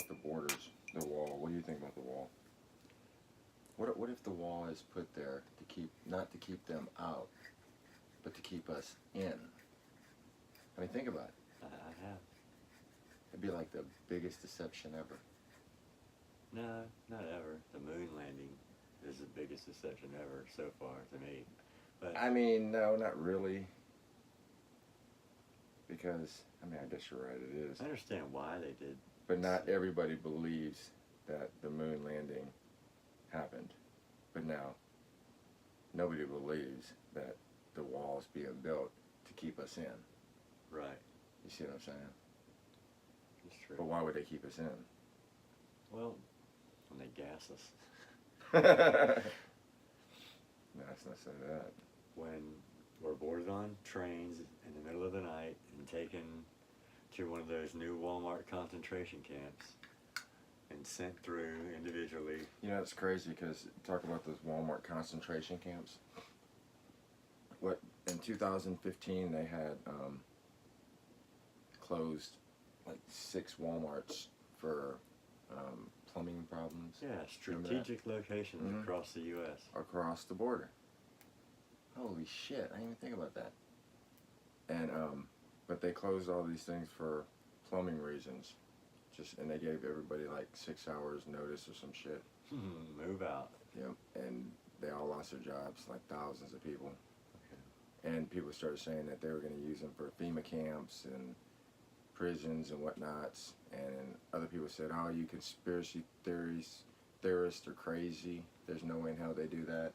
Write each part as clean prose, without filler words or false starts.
the borders, the wall. What do you think about the wall? What if the wall is put there to keep, not to keep them out, but to keep us in? I mean, think about it. I have. It'd be like the biggest deception ever. No, not ever. The moon landing is the biggest deception ever so far to me. But I mean, no, not really. Because, I mean, I guess you're right, it is. I understand why they did. But not everybody believes that the moon landing happened. But now, nobody believes that the wall's being built to keep us in. Right. You see what I'm saying? It's true. But why would they keep us in? Well, when they gas us. No, let's not say that. When we're boarded on trains in the middle of the night and taken to one of those new Walmart concentration camps and sent through individually. You know, it's crazy because talk about those Walmart concentration camps. What, in 2015 they had closed like 6 Walmarts for plumbing problems. Yeah, strategic locations across the U.S. Across the border. Holy shit, I didn't even think about that. And but they closed all these things for plumbing reasons. And they gave everybody like 6 hours notice or some shit. Move out. Yep. And they all lost their jobs, like thousands of people. Okay. And people started saying that they were going to use them for FEMA camps and prisons and whatnots. And other people said, oh, you conspiracy theorists are crazy. There's no way in hell they do that.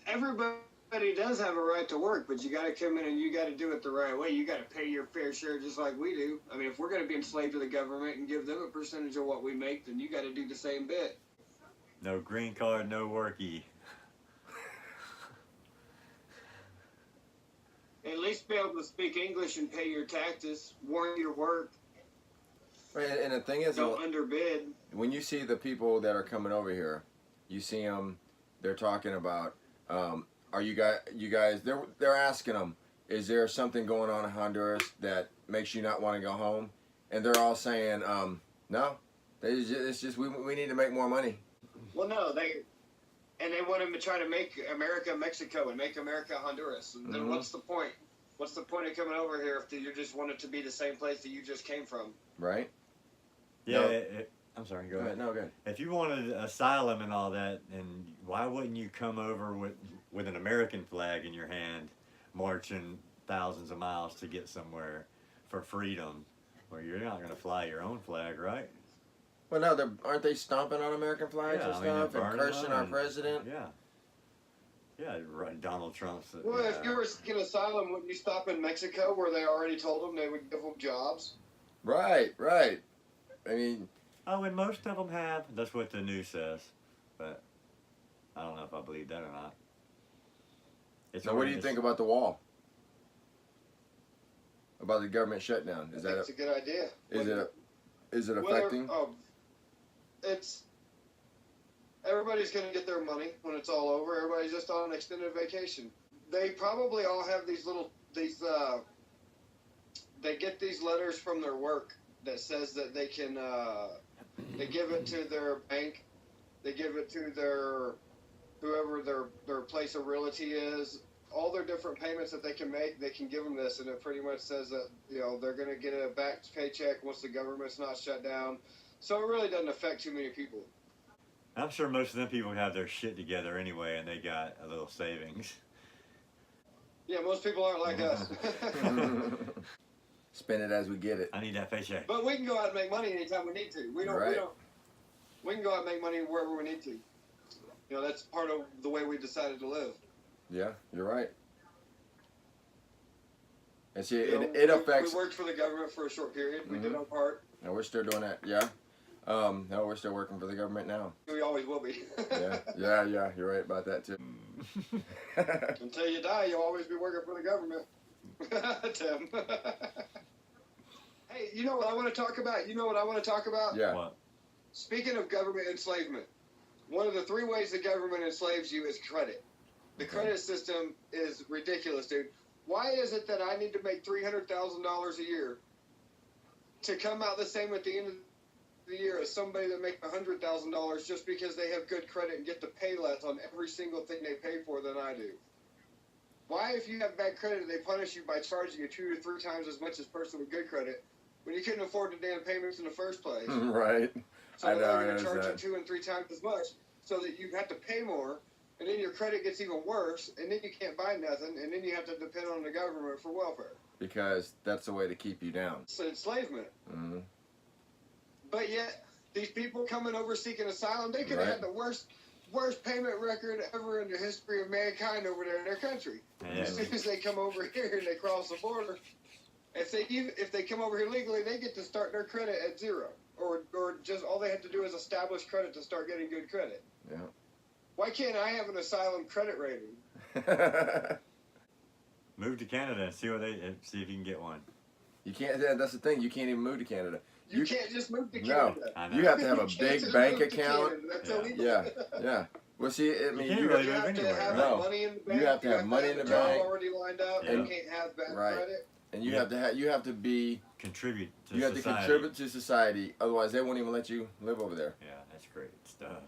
Everybody does have a right to work, but you got to come in and you got to do it the right way. You got to pay your fair share just like we do. I mean, if we're going to be enslaved to the government and give them a percentage of what we make, then you got to do the same bit. No green card, no worky. At least be able to speak English and pay your taxes, warrant your work. Right, and the thing is, Don't underbid. when you see the people that are coming over here, you see them, they're talking about, are you guys, they're asking them, is there something going on in Honduras that makes you not want to go home? And they're all saying, no, it's just we need to make more money. Well, no, they want them to try to make America Mexico and make America Honduras. And then what's the point? What's the point of coming over here if you just want it to be the same place that you just came from? Right? Yeah, No. I'm sorry, go ahead. No, good. If you wanted asylum and all that, and why wouldn't you come over with an American flag in your hand, marching thousands of miles to get somewhere for freedom, where you're not going to fly your own flag, right? Well, no, aren't they stomping on American flags Yeah, and I mean, stuff they're and burning cursing them our and- president? Yeah. Yeah, right. Donald Trump's. Well, if you were seeking asylum, wouldn't you stop in Mexico where they already told them they would give them jobs? Right, right. I mean, Oh, and most of them have. That's what the news says, but I don't know if I believe that or not. so what do you think about the wall? About the government shutdown? I think it's a good idea. Is it affecting? Everybody's going to get their money when it's all over. Everybody's just on an extended vacation. They probably all have they get these letters from their work that says that they can, they give it to their bank, they give it to whoever their place of realty is, all their different payments that they can make, they can give them this, and it pretty much says that, they're going to get a back paycheck once the government's not shut down. So it really doesn't affect too many people. I'm sure most of them people have their shit together anyway, and they got a little savings. Yeah, most people aren't like us. Spend it as we get it. I need that paycheck. But we can go out and make money anytime we need to. We can go out and make money wherever we need to. That's part of the way we decided to live. Yeah, you're right. And see, it affects. We worked for the government for a short period. We did our part. No, we're still doing that. Yeah. No, we're still working for the government now. We always will be. Yeah. You're right about that too. Until you die, you'll always be working for the government. Tim. Hey, you know what I want to talk about? Yeah. What? Speaking of government enslavement, one of the 3 ways the government enslaves you is credit. The credit system is ridiculous, dude. Why is it that I need to make $300,000 a year to come out the same at the end of the year as somebody that makes $100,000 just because they have good credit and get to pay less on every single thing they pay for than I do. Why, if you have bad credit, they punish you by charging you 2 to 3 times as much as a person with good credit when you couldn't afford the damn payments in the first place? Right. So I know, they're I going to charge you understand. 2 and 3 times as much, so that you have to pay more, and then your credit gets even worse, and then you can't buy nothing, and then you have to depend on the government for welfare. Because that's the way to keep you down. It's enslavement. Mm-hmm. But yet, these people coming over seeking asylum, they could have Right. had the worst payment record ever in the history of mankind over there in their country. Yeah. As soon as they come over here and they cross the border, if they come over here legally, they get to start their credit at 0, or just all they have to do is establish credit to start getting good credit. Yeah. Why can't I have an asylum credit rating? Move to Canada and see see if you can get one. You can't. That's the thing. You can't even move to Canada. You can't just move to No. Canada. I know. You have to have a You can't big just bank move to account. Canada. That's Yeah. illegal. Yeah. Yeah. Well, see, I mean, can't you really You move have to anywhere, have right? No. money in the bank. You have to have money in a the job bank. already lined up. Yeah. You can't have bad Right. credit. and you Yeah. have to have. You have to be. Contribute to You have society. to contribute to society. Otherwise, they won't even let you live over there. Yeah, that's great stuff.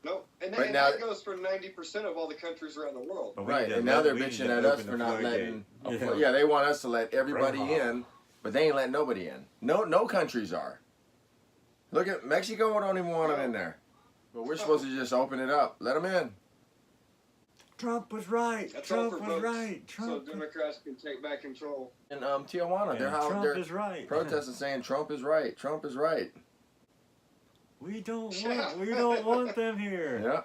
Nope. And, But and now- that goes for 90% of all the countries around the world. But we Right. need to And now let- they're we need bitching to at us open for the not floodgate. letting. Yeah, they want us to let everybody Right. in, but they ain't letting nobody in. No countries are. Look at Mexico. Don't even want them in there. But we're supposed to just open it up. Let them in. Trump was right. That's all Trump for was votes, right. So Trump. Democrats can take back control. In Tijuana, and they're out Trump there is right. protesting, saying Trump is right. Trump is right. We don't want them here. Yeah.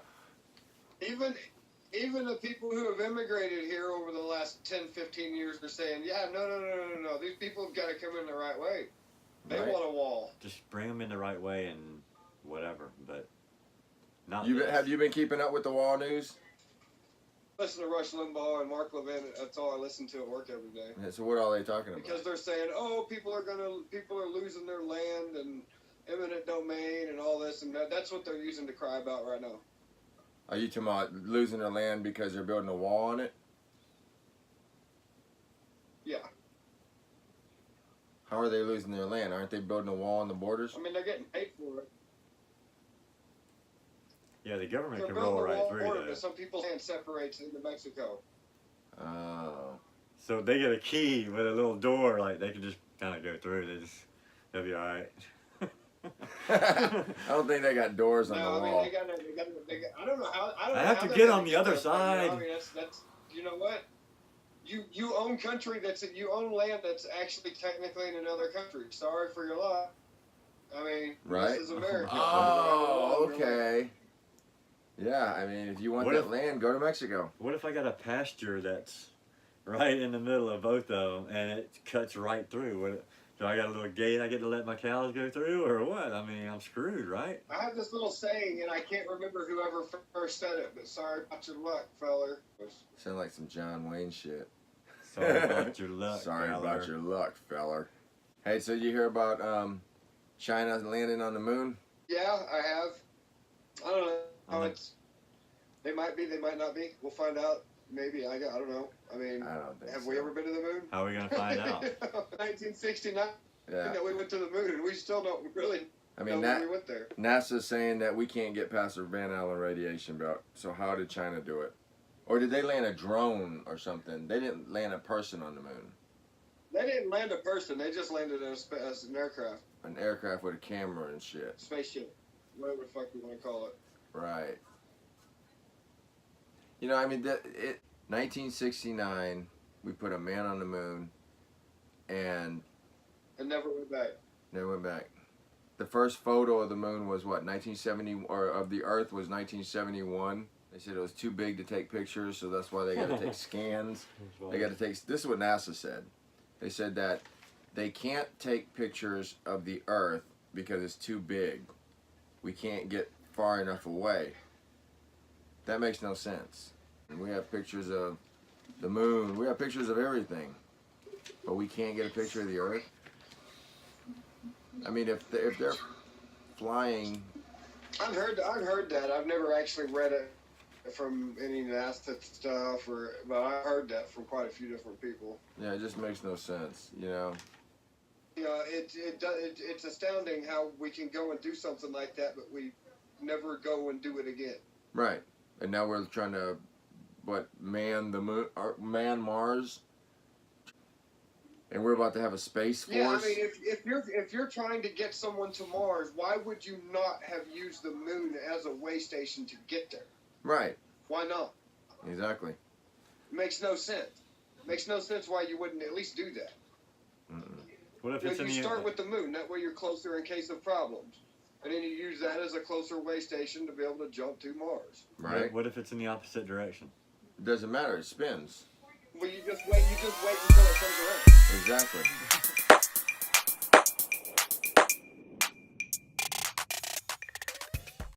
Even the people who have immigrated here over the last 10, 15 years are saying, yeah, no. These people have got to come in the right way. They Right. want a wall. Just bring them in the right way and whatever, but not. Have you been keeping up with the wall news? Listen to Rush Limbaugh and Mark Levin. That's all I listen to at work every day. Yeah, so what are they talking about? Because they're saying, oh, people are losing their land and eminent domain and all this and that. That's what they're using to cry about right now. Are you talking about losing their land because they're building a wall on it? Yeah. How are they losing their land? Aren't they building a wall on the borders? I mean, they're getting paid for it. Yeah, the government They're can building roll a right wall through border, that. but some people's land separates into Mexico. Oh. So they get a key with a little door, like they can just kind of go through. They'll be all right. I don't think they got doors on No, the I mean, wall. they got. I don't know how. I don't I know have how to they get got on the other that right now. side. I mean, that's you know what? You own country you own land that's actually technically in another country. Sorry for your luck. I mean, Right. this is America. Oh, okay. Yeah, I mean, if you want What that if- land, go to Mexico. What if I got a pasture that's right in the middle of both of them and it cuts right through? Do I got a little gate I get to let my cows go through, or what? I mean, I'm screwed, right? I have this little saying, and I can't remember whoever first said it, but sorry about your luck, feller. Sound like some John Wayne shit. Sorry about your luck. Sorry feller. about your luck, feller. Hey, so you hear about China landing on the moon? Yeah, I have. I don't know. I'm not- They might be, they might not be. We'll find out. Maybe. I don't know. I mean, I don't think have so. we ever been to the moon? How are we gonna find out? 1969. Yeah. That we went to the moon, and we still don't really I know mean, when we went there. NASA's saying that we can't get past the Van Allen radiation belt. So how did China do it? Or did they land a drone or something? They didn't land a person on the moon. They didn't land a person. They just landed as an aircraft, An aircraft with a camera and shit. spaceship, whatever the fuck you want to call it. Right. You know, I mean, 1969, we put a man on the moon, and And never went back. never went back. The first photo of the moon was what, 1970, or of the Earth was 1971. They said it was too big to take pictures, so that's why they got to take scans. They got to take. This is what NASA said. They said that they can't take pictures of the Earth because it's too big. We can't get far enough away. That makes no sense. And we have pictures of the moon. We have pictures of everything, but we can't get a picture of the Earth. I mean, if they're flying, I've heard that. I've never actually read it from any NASA stuff, but I heard that from quite a few different people. yeah, it just makes no sense. You know, It's astounding how we can go and do something like that, but we never go and do it again. Right. And now we're trying to, man the moon, or man Mars, and we're about to have a space force. Yeah, I mean, if you're trying to get someone to Mars, why would you not have used the moon as a way station to get there? Right. Why not? Exactly. Makes no sense. Makes no sense why you wouldn't at least do that. What if it's You in the start with the moon. That way you're closer in case of problems. And then you use that as a closer way station to be able to jump to Mars. Right. What if it's in the opposite direction? It doesn't matter. It spins. Well, you just wait until it comes around. Exactly.